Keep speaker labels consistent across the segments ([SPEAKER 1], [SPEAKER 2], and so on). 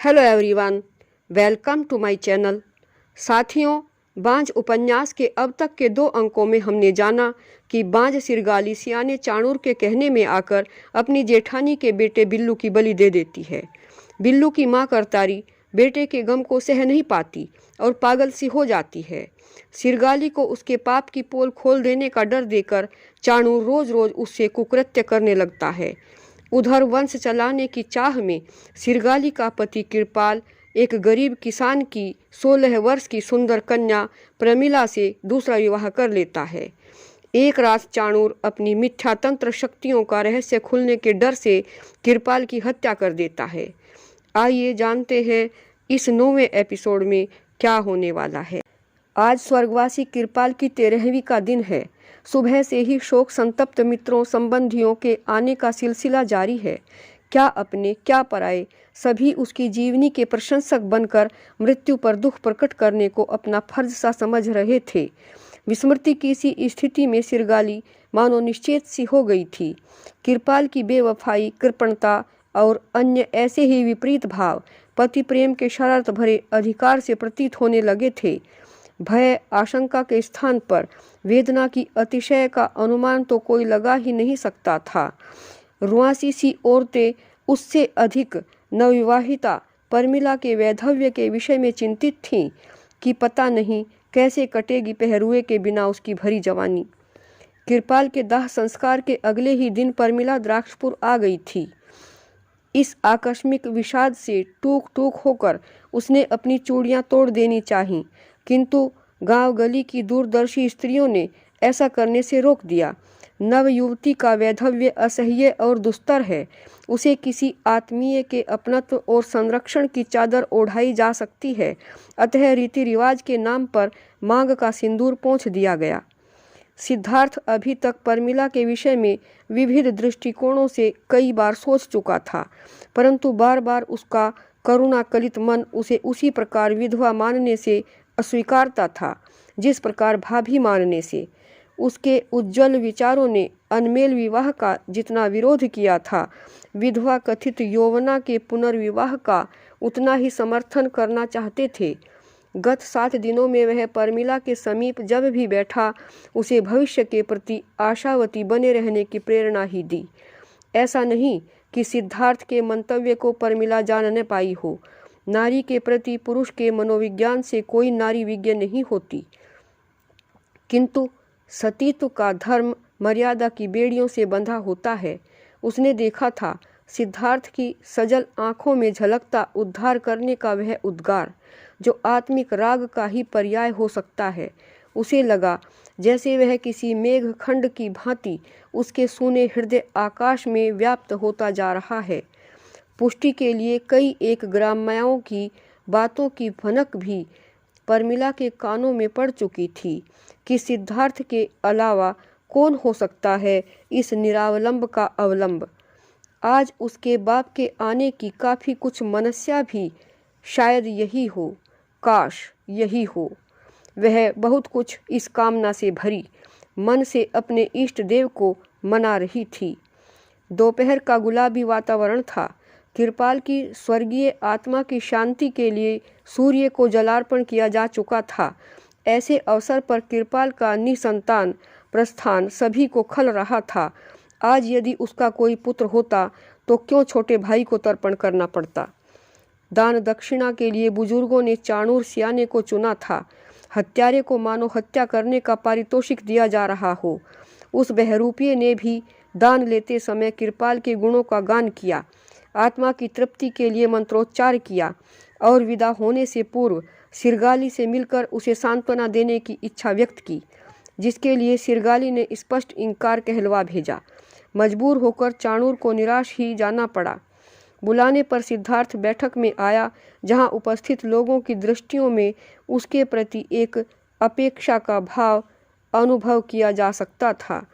[SPEAKER 1] Hello everyone, welcome to my channel. साथियों, बांझ उपन्यास के अब तक के 2 अंकों में हमने जाना कि बांझ सिरगाली सियाने चाणूर के कहने में आकर अपनी जेठानी के बेटे बिल्लू की बलि दे देती है। बिल्लू की माँ करतारी बेटे के गम को सह नहीं पाती और पागल सी हो जाती है। सिरगाली को उसके पाप की पोल खोल देने का डर देकर चाणूर रोज रोज उससे कुकृत्य करने लगता है। उधर वंश चलाने की चाह में सिरगाली का पति कृपाल एक गरीब किसान की 16 वर्ष की सुंदर कन्या प्रमिला से दूसरा विवाह कर लेता है। एक रात चाणूर अपनी मिथ्या तंत्र शक्तियों का रहस्य खुलने के डर से कृपाल की हत्या कर देता है। आइए जानते हैं इस 9वें एपिसोड में क्या होने वाला है। आज स्वर्गवासी कृपाल की 13वीं का दिन है। सुबह से ही शोक संतप्त मित्रों संबंधियों के आने का सिलसिला जारी है। क्या अपने क्या पराए सभी उसकी जीवनी के प्रशंसक बनकर मृत्यु पर दुख प्रकट करने को अपना फर्ज सा समझ रहे थे। विस्मृति की सी स्थिति में सिरगाली मानो निश्चेत सी हो गई थी। कृपाल की बेवफाई, कृपणता और अन्य ऐसे ही विपरीत भाव पति प्रेम के शरारत भरे अधिकार से प्रतीत होने लगे थे। भय आशंका के स्थान पर वेदना की अतिशय का अनुमान तो कोई लगा ही नहीं सकता था। रुआसी सी औरतें उससे अधिक नवविवाहिता प्रमिला के वैधव्य के विषय में चिंतित थीं कि पता नहीं कैसे कटेगी पहरुए के बिना उसकी भरी जवानी। कृपाल के दाह संस्कार के अगले ही दिन प्रमिला द्राक्षपुर आ गई थी। इस आकस्मिक विषाद से टूक टूक होकर उसने अपनी चूड़ियां तोड़ देनी चाहीं, किंतु गांव गली की दूरदर्शी स्त्रियों ने ऐसा करने से रोक दिया। नव युवती का वैधव्य असह्य और दुस्तर है। उसे किसी आत्मीय के अपनत्व और संरक्षण की चादर ओढ़ाई जा सकती है, अतः रीति रिवाज के नाम पर मांग का सिंदूर पोंछ दिया गया। सिद्धार्थ अभी तक प्रमिला के विषय में विविध दृष्टिकोणों से कई बार सोच चुका था, परंतु बार बार उसका करुणा कलित मन उसे उसी प्रकार विधवा मानने से अस्वीकारता था जिस प्रकार भाभी मानने से। उसके उज्ज्वल विचारों ने अनमेल विवाह का जितना विरोध किया था, विधवा कथित यौवना के पुनर्विवाह का उतना ही समर्थन करना चाहते थे। गत 7 दिनों में वह प्रमिला के समीप जब भी बैठा उसे भविष्य के प्रति आशावती बने रहने की प्रेरणा ही दी। ऐसा नहीं कि सिद्धार्थ के मंतव्य को प्रमिला जान न पाई हो। नारी के प्रति पुरुष के मनोविज्ञान से कोई नारी विज्ञ नहीं होती, किंतु सतीत्व का धर्म मर्यादा की बेड़ियों से बंधा होता है। उसने देखा था सिद्धार्थ की सजल आंखों में झलकता उद्धार करने का वह उद्गार, जो आत्मिक राग का ही पर्याय हो सकता है। उसे लगा जैसे वह किसी मेघ खंड की भांति उसके सूने हृदय आकाश में व्याप्त होता जा रहा है। पुष्टि के लिए कई एक ग्राम्याओं की बातों की भनक भी प्रमिला के कानों में पड़ चुकी थी कि सिद्धार्थ के अलावा कौन हो सकता है इस निरावलंब का अवलंब। आज उसके बाप के आने की काफ़ी कुछ मनस्या भी शायद यही हो, काश यही हो। वह बहुत कुछ इस कामना से भरी मन से अपने इष्ट देव को मना रही थी। दोपहर का गुलाबी वातावरण था। कृपाल की स्वर्गीय आत्मा की शांति के लिए सूर्य को जलार्पण किया जा चुका था। ऐसे अवसर पर कृपाल का निसंतान प्रस्थान सभी को खल रहा था। आज यदि उसका कोई पुत्र होता तो क्यों छोटे भाई को तर्पण करना पड़ता। दान दक्षिणा के लिए बुजुर्गों ने चाणूर सियाने को चुना था। हत्यारे को मानो हत्या करने का पारितोषिक दिया जा रहा हो। उस बहरूपिये ने भी दान लेते समय कृपाल के गुणों का गान किया, आत्मा की तृप्ति के लिए मंत्रोच्चार किया और विदा होने से पूर्व सिरगाली से मिलकर उसे सांत्वना देने की इच्छा व्यक्त की, जिसके लिए सिरगाली ने स्पष्ट इनकार कहलवा भेजा। मजबूर होकर चाणूर को निराश ही जाना पड़ा। बुलाने पर सिद्धार्थ बैठक में आया, जहां उपस्थित लोगों की दृष्टियों में उसके प्रति एक अपेक्षा का भाव अनुभव किया जा सकता था।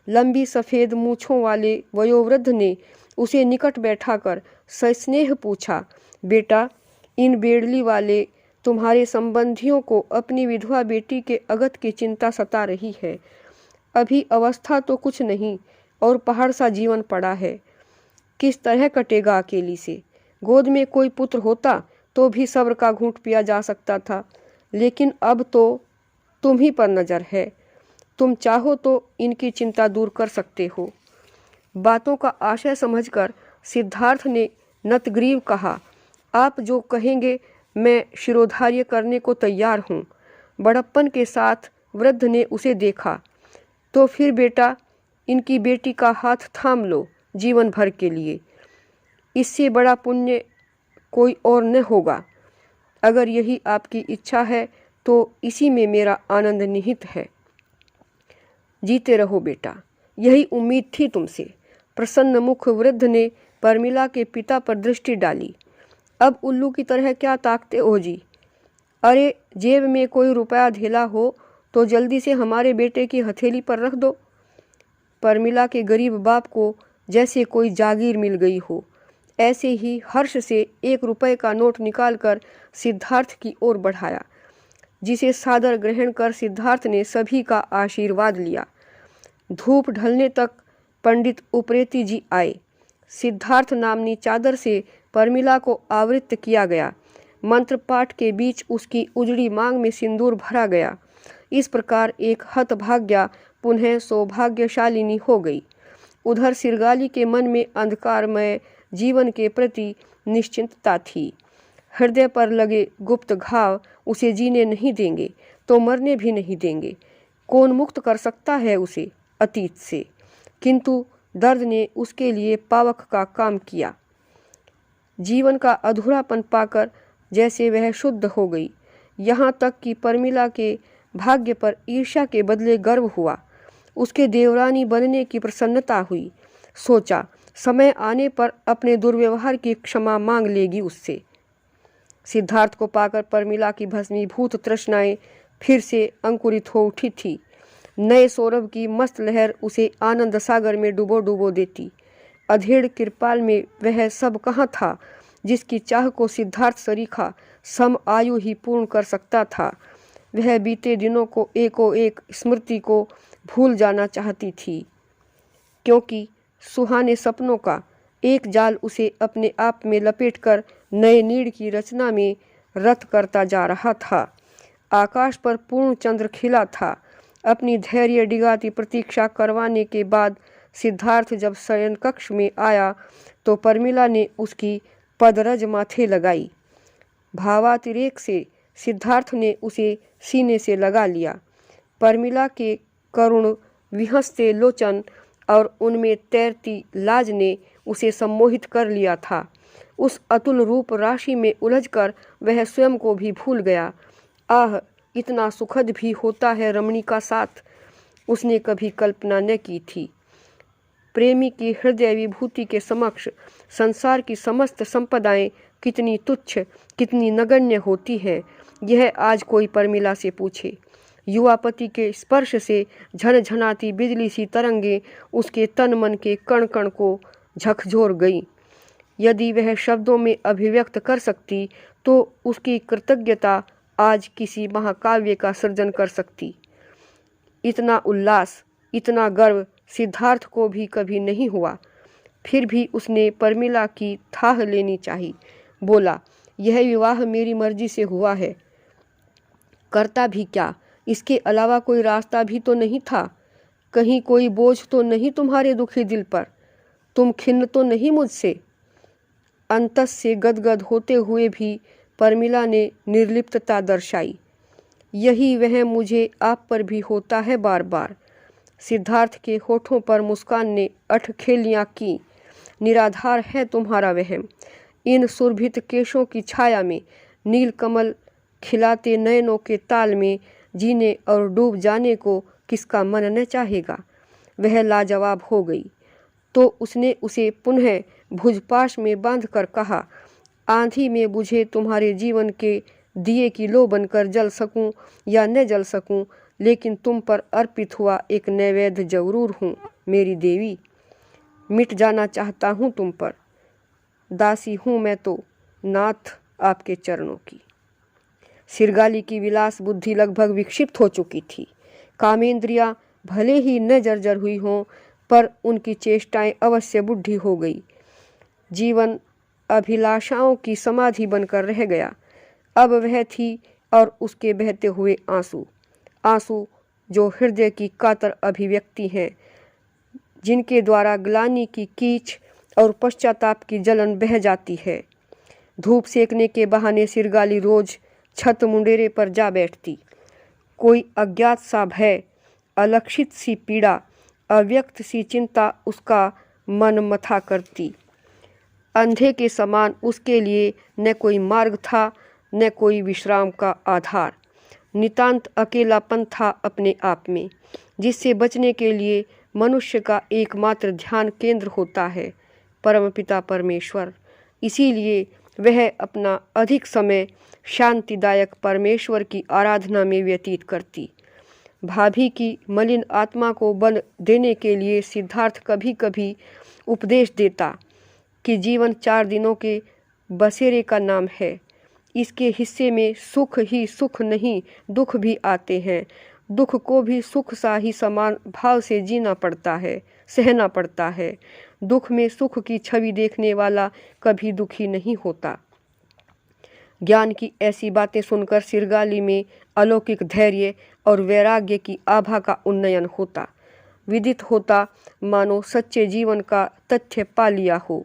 [SPEAKER 1] लंबी सफ़ेद मूँछों वाले वयोवृद्ध ने उसे निकट बैठाकर सस्नेह पूछा, बेटा, इन बेड़ली वाले तुम्हारे संबंधियों को अपनी विधवा बेटी के अगत की चिंता सता रही है। अभी अवस्था तो कुछ नहीं और पहाड़ सा जीवन पड़ा है। किस तरह कटेगा अकेली से। गोद में कोई पुत्र होता तो भी सब्र का घूंट पिया जा सकता था, लेकिन अब तो तुम ही पर नज़र है। तुम चाहो तो इनकी चिंता दूर कर सकते हो। बातों का आशय समझकर सिद्धार्थ ने नतग्रीव कहा, आप जो कहेंगे मैं शिरोधार्य करने को तैयार हूँ। बड़प्पन के साथ वृद्ध ने उसे देखा। तो फिर बेटा, इनकी बेटी का हाथ थाम लो जीवन भर के लिए। इससे बड़ा पुण्य कोई और न होगा। अगर यही आपकी इच्छा है तो इसी में मेरा आनंद निहित है। जीते रहो बेटा, यही उम्मीद थी तुमसे। प्रसन्न मुख वृद्ध ने परमिला के पिता पर दृष्टि डाली। अब उल्लू की तरह क्या ताकते हो जी? अरे, जेब में कोई रुपया ढेला हो तो जल्दी से हमारे बेटे की हथेली पर रख दो। परमिला के गरीब बाप को जैसे कोई जागीर मिल गई हो, ऐसे ही हर्ष से 1 रुपये का नोट निकालकर सिद्धार्थ की ओर बढ़ाया, जिसे सादर ग्रहण कर सिद्धार्थ ने सभी का आशीर्वाद लिया। धूप ढलने तक पंडित उप्रेती जी आए। सिद्धार्थ नामनी चादर से परमिला को आवृत किया गया। मंत्र पाठ के बीच उसकी उजड़ी मांग में सिंदूर भरा गया। इस प्रकार एक हतभाग्या पुनः सौभाग्यशालिनी हो गई। उधर सिरगाली के मन में अंधकारमय जीवन के प्रति निश्चिंतता थी। हृदय पर लगे गुप्त घाव उसे जीने नहीं देंगे तो मरने भी नहीं देंगे। कौन मुक्त कर सकता है उसे अतीत से? किंतु दर्द ने उसके लिए पावक का काम किया। जीवन का अधूरापन पाकर जैसे वह शुद्ध हो गई। यहाँ तक कि परमिला के भाग्य पर ईर्ष्या के बदले गर्व हुआ। उसके देवरानी बनने की प्रसन्नता हुई। सोचा, समय आने पर अपने दुर्व्यवहार की क्षमा मांग लेगी उससे। सिद्धार्थ को पाकर परमिला की भस्मीभूत तृष्णाएं फिर से अंकुरित हो उठी थी। नए सौरभ की मस्त लहर उसे आनंद सागर में डुबो डुबो देती। अधेड़ कृपाल में वह सब कहाँ था जिसकी चाह को सिद्धार्थ सरीखा सम आयु ही पूर्ण कर सकता था। वह बीते दिनों को एकोएक स्मृति को भूल जाना चाहती थी, क्योंकि सुहाने सपनों का एक जाल उसे अपने आप में लपेटकर नए नीड़ की रचना में रत करता जा रहा था। आकाश पर पूर्ण चंद्र खिला था। अपनी धैर्य डिगाती प्रतीक्षा करवाने के बाद सिद्धार्थ जब शयन कक्ष में आया तो परमिला ने उसकी पदरज माथे लगाई। भावातिरेक से सिद्धार्थ ने उसे सीने से लगा लिया। परमिला के करुण विहसते लोचन और उनमें तैरती लाज ने उसे सम्मोहित कर लिया था। उस अतुल रूप राशि में उलझकर वह स्वयं को भी भूल गया। आह, इतना सुखद भी होता है रमणी का साथ, उसने कभी कल्पना न की थी। प्रेमी की हृदय विभूति के समक्ष संसार की समस्त संपदाएं कितनी तुच्छ, कितनी नगण्य होती हैं, यह आज कोई परमिला से पूछे। युवापति के स्पर्श से झनझनाती बिजली सी तरंगे उसके तन मन के कण कण को झकझोर गई। यदि वह शब्दों में अभिव्यक्त कर सकती तो उसकी कृतज्ञता आज किसी महाकाव्य का सृजन कर सकती। इतना उल्लास, इतना गर्व सिद्धार्थ को भी कभी नहीं हुआ। फिर भी उसने परमिला की थाह लेनी चाहिए। बोला, यह विवाह मेरी मर्जी से हुआ है। करता भी क्या, इसके अलावा कोई रास्ता भी तो नहीं था। कहीं कोई बोझ तो नहीं तुम्हारे दुखी दिल पर? तुम खिन्न तो नहीं मुझसे? अंतस से गदगद होते हुए भी परमिला ने निर्लिप्तता दर्शाई। यही वह मुझे आप पर भी होता है बार बार। सिद्धार्थ के होठों पर मुस्कान ने अठखेलियाँ की। निराधार है तुम्हारा वहम। इन सुरभित केशों की छाया में, नील कमल खिलाते नयनों के ताल में जीने और डूब जाने को किसका मन न चाहेगा। वह लाजवाब हो गई तो उसने उसे पुनः भुजपाश में बांधकर कहा, आंधी में बुझे तुम्हारे जीवन के दिए की लो बनकर जल सकूं या न जल सकूं, लेकिन तुम पर अर्पित हुआ एक नैवेद्य जरूर हूँ मेरी देवी। मिट जाना चाहता हूँ तुम पर। दासी हूँ मैं तो नाथ आपके चरणों की। सिरगाली की विलास बुद्धि लगभग विक्षिप्त हो चुकी थी। कामेंद्रियां भले ही न जर्जर हुई हों, पर उनकी चेष्टाएं अवश्य बुढ़ी हो गई। जीवन अभिलाषाओं की समाधि बनकर रह गया। अब वह थी और उसके बहते हुए आंसू, आंसू जो हृदय की कातर अभिव्यक्ति हैं, जिनके द्वारा ग्लानि की कीच और पश्चाताप की जलन बह जाती है। धूप सेकने के बहाने सिरगाली रोज छत मुंडेरे पर जा बैठती। कोई अज्ञात सा भय, अलक्षित सी पीड़ा, अव्यक्त सी चिंता उसका मन मथा करती। अंधे के समान उसके लिए न कोई मार्ग था, न कोई विश्राम का आधार। नितांत अकेलापन था अपने आप में, जिससे बचने के लिए मनुष्य का एकमात्र ध्यान केंद्र होता है परमपिता परमेश्वर। इसीलिए वह अपना अधिक समय शांतिदायक परमेश्वर की आराधना में व्यतीत करती। भाभी की मलिन आत्मा को बल देने के लिए सिद्धार्थ कभी कभी उपदेश देता कि जीवन 4 दिनों के बसेरे का नाम है। इसके हिस्से में सुख ही सुख नहीं, दुख भी आते हैं। दुख को भी सुख सा ही समान भाव से जीना पड़ता है, सहना पड़ता है। दुख में सुख की छवि देखने वाला कभी दुखी नहीं होता। ज्ञान की ऐसी बातें सुनकर सिरगाली में अलौकिक धैर्य और वैराग्य की आभा का उन्नयन होता। विदित होता मानो सच्चे जीवन का तथ्य पा लिया हो।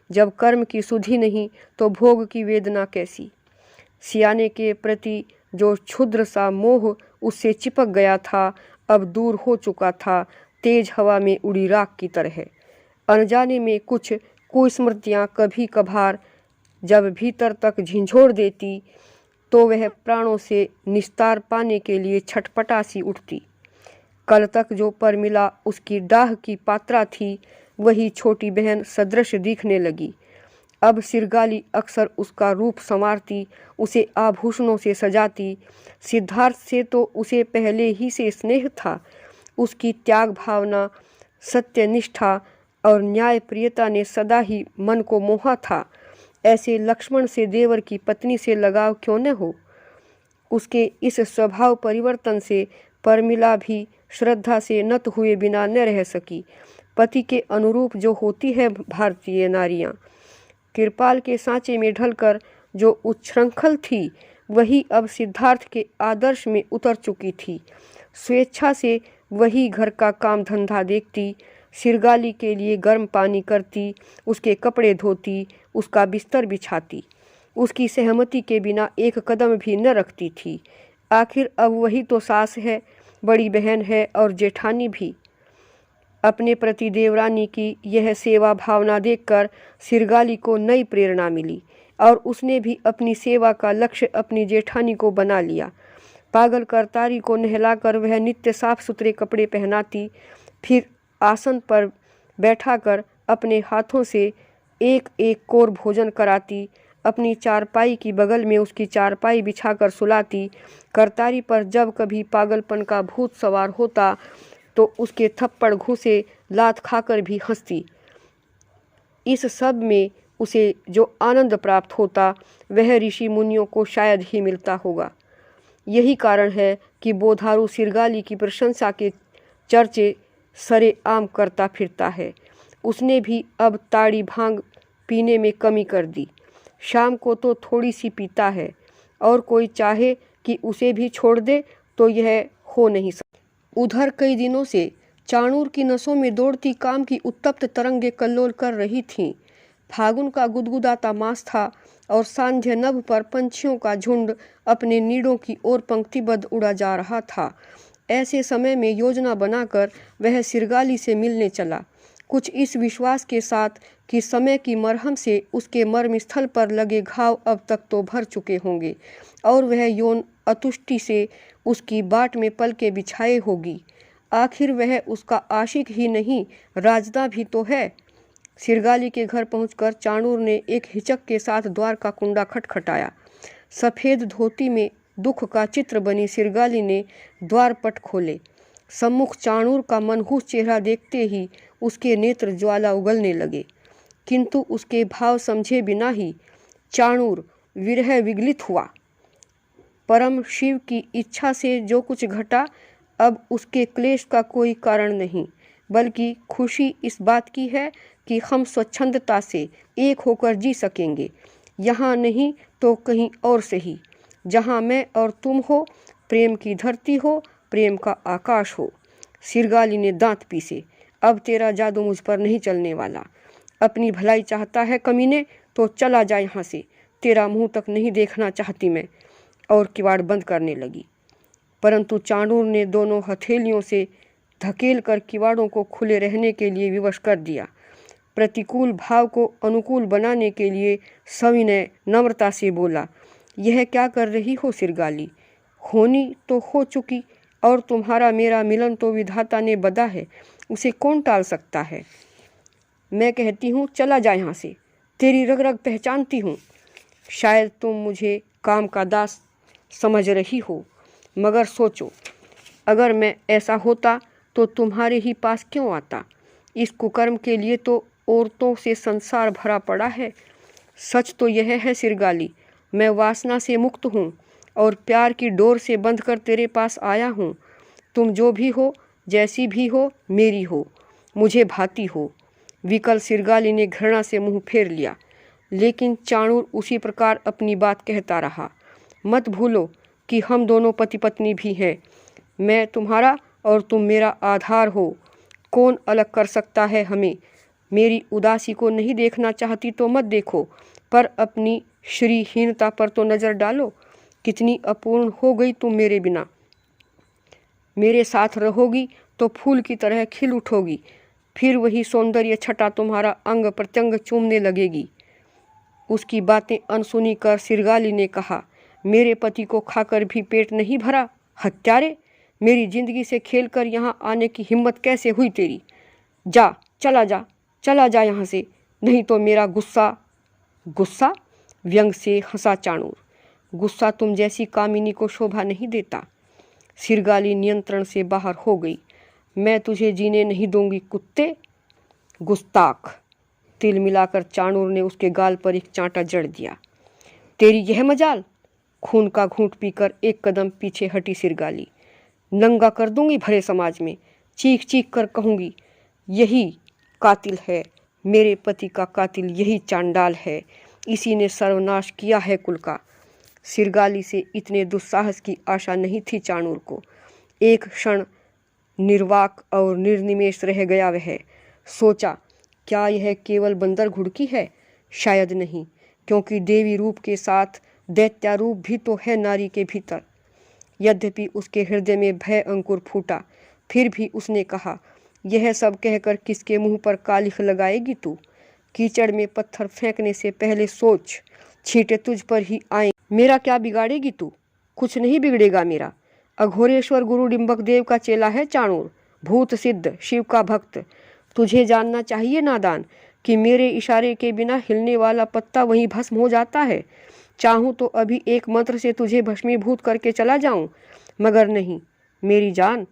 [SPEAKER 1] जब कर्म की सुधि नहीं तो भोग की वेदना कैसी। सियाने के प्रति जो क्षुद्र सा मोह उससे चिपक गया था, अब दूर हो चुका था, तेज हवा में उड़ी राख की तरह। अनजाने में कुछ कुस्मृतियाँ कभी कभार जब भीतर तक झिंझोड़ देती तो वह प्राणों से निस्तार पाने के लिए छटपटा सी उठती। कल तक जो परमिला उसकी डाह की पात्रा थी, वही छोटी बहन सदृश दिखने लगी। अब सिरगाली अक्सर उसका रूप संवारती, उसे आभूषणों से सजाती। सिद्धार्थ से तो उसे पहले ही से स्नेह था। उसकी त्याग भावना, सत्यनिष्ठा और न्यायप्रियता ने सदा ही मन को मोहा था। ऐसे लक्ष्मण से देवर की पत्नी से लगाव क्यों न हो। उसके इस स्वभाव परिवर्तन से परमिला भी श्रद्धा से नत हुए बिना न रह सकी। पति के अनुरूप जो होती है भारतीय नारियां, कृपाल के सांचे में ढलकर जो उच्छृंखल थी, वही अब सिद्धार्थ के आदर्श में उतर चुकी थी। स्वेच्छा से वही घर का काम धंधा देखती, सिरगाली के लिए गर्म पानी करती, उसके कपड़े धोती, उसका बिस्तर बिछाती। उसकी सहमति के बिना एक कदम भी न रखती थी। आखिर अब वही तो सास है, बड़ी बहन है और जेठानी भी। अपने प्रति देवरानी की यह सेवा भावना देखकर सिरगाली को नई प्रेरणा मिली और उसने भी अपनी सेवा का लक्ष्य अपनी जेठानी को बना लिया। पागल करतारी को नहलाकर वह नित्य साफ सुथरे कपड़े पहनाती, फिर आसन पर बैठाकर अपने हाथों से एक एक कोर भोजन कराती, अपनी चारपाई की बगल में उसकी चारपाई बिछाकर सुलाती। करतारी पर जब कभी पागलपन का भूत सवार होता तो उसके थप्पड़ घूंसे लात खाकर भी हंसती। इस सब में उसे जो आनंद प्राप्त होता वह ऋषि मुनियों को शायद ही मिलता होगा। यही कारण है कि बोधारू सिरगाली की प्रशंसा के चर्चे सरेआम करता फिरता है। उसने भी अब ताड़ी भांग पीने में कमी कर दी। शाम को तो थोड़ी सी पीता है, और कोई चाहे कि उसे भी छोड़ दे तो यह हो नहीं सकता। उधर कई दिनों से चाणूर की नसों में दौड़ती काम की उत्तप्त तरंगे कल्लोल कर रही थीं। फागुन का गुदगुदाता मास था और सांध्य नभ पर पंछियों का झुंड अपने नीड़ों की ओर पंक्तिबद्ध उड़ा जा रहा था। ऐसे समय में योजना बनाकर वह सिरगाली से मिलने चला, कुछ इस विश्वास के साथ कि समय की मरहम से उसके मर्म स्थल पर लगे घाव अब तक तो भर चुके होंगे और वह यौन अतुष्टि से उसकी बाट में पलके बिछाए होगी। आखिर वह उसका आशिक ही नहीं, राजदा भी तो है। सिरगाली के घर पहुंचकर चाणूर ने एक हिचक के साथ द्वार का कुंडा खटखटाया। सफ़ेद धोती में दुख का चित्र बनी सिरगाली ने द्वार पट खोले। सम्मुख चाणूर का मनहूस चेहरा देखते ही उसके नेत्र ज्वाला उगलने लगे, किंतु उसके भाव समझे बिना ही चाणूर विरह विगलित हुआ। परम शिव की इच्छा से जो कुछ घटा, अब उसके क्लेश का कोई कारण नहीं, बल्कि खुशी इस बात की है कि हम स्वच्छंदता से एक होकर जी सकेंगे, यहाँ नहीं तो कहीं और सही, जहाँ मैं और तुम हो, प्रेम की धरती हो, प्रेम का आकाश हो। सिरगाली ने दांत पीसे। अब तेरा जादू मुझ पर नहीं चलने वाला। अपनी भलाई चाहता है कमीने, तो चला जा यहाँ से, तेरा मुंह तक नहीं देखना चाहती मैं। और किवाड़ बंद करने लगी, परंतु चाणूर ने दोनों हथेलियों से धकेल कर किवाड़ों को खुले रहने के लिए विवश कर दिया। प्रतिकूल भाव को अनुकूल बनाने के लिए सविनय नम्रता से बोला, यह क्या कर रही हो सिरगाली? होनी तो हो चुकी, और तुम्हारा मेरा मिलन तो विधाता ने बदा है, उसे कौन टाल सकता है। मैं कहती हूँ चला जा यहाँ से, तेरी रग रग पहचानती हूँ। शायद तुम मुझे काम का दास समझ रही हो, मगर सोचो, अगर मैं ऐसा होता तो तुम्हारे ही पास क्यों आता? इस कुकर्म के लिए तो औरतों से संसार भरा पड़ा है। सच तो यह है सिरगाली, मैं वासना से मुक्त हूँ और प्यार की डोर से बंध कर तेरे पास आया हूँ। तुम जो भी हो, जैसी भी हो, मेरी हो, मुझे भाती हो। विकल सिरगाली ने घृणा से मुंह फेर लिया, लेकिन चाणूर उसी प्रकार अपनी बात कहता रहा। मत भूलो कि हम दोनों पति पत्नी भी हैं। मैं तुम्हारा और तुम मेरा आधार हो। कौन अलग कर सकता है हमें? मेरी उदासी को नहीं देखना चाहती तो मत देखो, पर अपनी श्रीहीनता पर तो नज़र डालो। कितनी अपूर्ण हो गई तुम मेरे बिना। मेरे साथ रहोगी तो फूल की तरह खिल उठोगी, फिर वही सौंदर्य छटा तुम्हारा अंग प्रत्यंग चूमने लगेगी। उसकी बातें अनसुनी कर सिरगाली ने कहा, मेरे पति को खाकर भी पेट नहीं भरा? हत्यारे, मेरी जिंदगी से खेलकर यहाँ आने की हिम्मत कैसे हुई तेरी? जा, चला जा यहाँ से, नहीं तो मेरा गुस्सा। गुस्सा? व्यंग से हंसा चाणूर। गुस्सा तुम जैसी कामिनी को शोभा नहीं देता। सिरगाली नियंत्रण से बाहर हो गई। मैं तुझे जीने नहीं दूंगी कुत्ते। गुस्ताख, तिल मिलाकर चाणूर ने उसके गाल पर एक चांटा जड़ दिया। तेरी यह मजाल? खून का घूंट पीकर एक कदम पीछे हटी सिरगाली। नंगा कर दूंगी भरे समाज में, चीख चीख कर कहूंगी, यही कातिल है, मेरे पति का कातिल यही चांडाल है, इसी ने सर्वनाश किया है कुल का। सिरगाली से इतने दुस्साहस की आशा नहीं थी चाणूर को। एक क्षण निर्वाक और निर्निमेष रह गया वह। सोचा, क्या यह केवल बंदर घुड़की है? शायद नहीं, क्योंकि देवी रूप के साथ दैत्यारूप भी तो है नारी के भीतर। यद्यपि उसके हृदय में भय अंकुर फूटा, फिर भी उसने कहा, यह सब कहकर किसके मुंह पर कालिख लगाएगी तू? कीचड़ में पत्थर फेंकने से पहले सोच, छींटे तुझ पर ही आए। मेरा क्या बिगाड़ेगी तू? कुछ नहीं बिगड़ेगा मेरा। अघोरेश्वर गुरु डिंबक देव का चेला है चाणूर, भूत सिद्ध, शिव का भक्त। तुझे जानना चाहिए नादान कि मेरे इशारे के बिना हिलने वाला पत्ता वहीं भस्म हो जाता है। चाहूँ तो अभी एक मंत्र से तुझे भस्मीभूत करके चला जाऊं, मगर नहीं मेरी जान,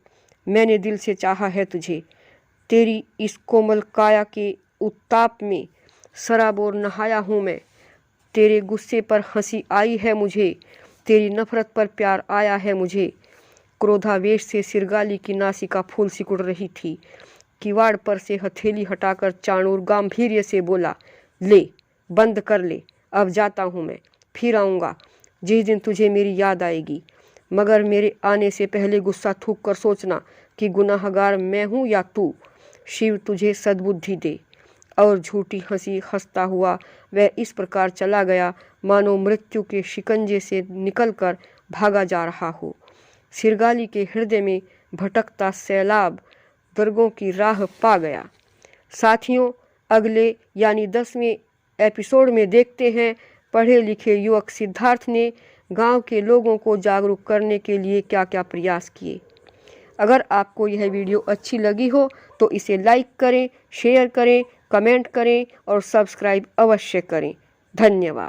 [SPEAKER 1] मैंने दिल से चाहा है तुझे। तेरी इस कोमल काया के उत्ताप में सराबोर नहाया हूँ मैं। तेरे गुस्से पर हंसी आई है मुझे, तेरी नफरत पर प्यार आया है मुझे। क्रोधावेश से सिरगाली की नासिका फूल सिकुड़ रही थी। किवाड़ पर से हथेली हटाकर चाणूर गांभीर्य से बोला, ले, बंद कर ले, अब जाता हूँ मैं, फिर आऊँगा जिस दिन तुझे मेरी याद आएगी। मगर मेरे आने से पहले गुस्सा थूक कर सोचना कि गुनाहगार मैं हूँ या तू। शिव तुझे सद्बुद्धि दे। और झूठी हंसी हंसता हुआ वह इस प्रकार चला गया मानो मृत्यु के शिकंजे से निकलकर भागा जा रहा हो। सिरगाली के हृदय में भटकता सैलाब दुर्गों की राह पा गया। साथियों, अगले यानी 10वें एपिसोड में देखते हैं पढ़े लिखे युवक सिद्धार्थ ने गांव के लोगों को जागरूक करने के लिए क्या क्या प्रयास किए। अगर आपको यह वीडियो अच्छी लगी हो तो इसे लाइक करें, शेयर करें, कमेंट करें और सब्सक्राइब अवश्य करें। धन्यवाद।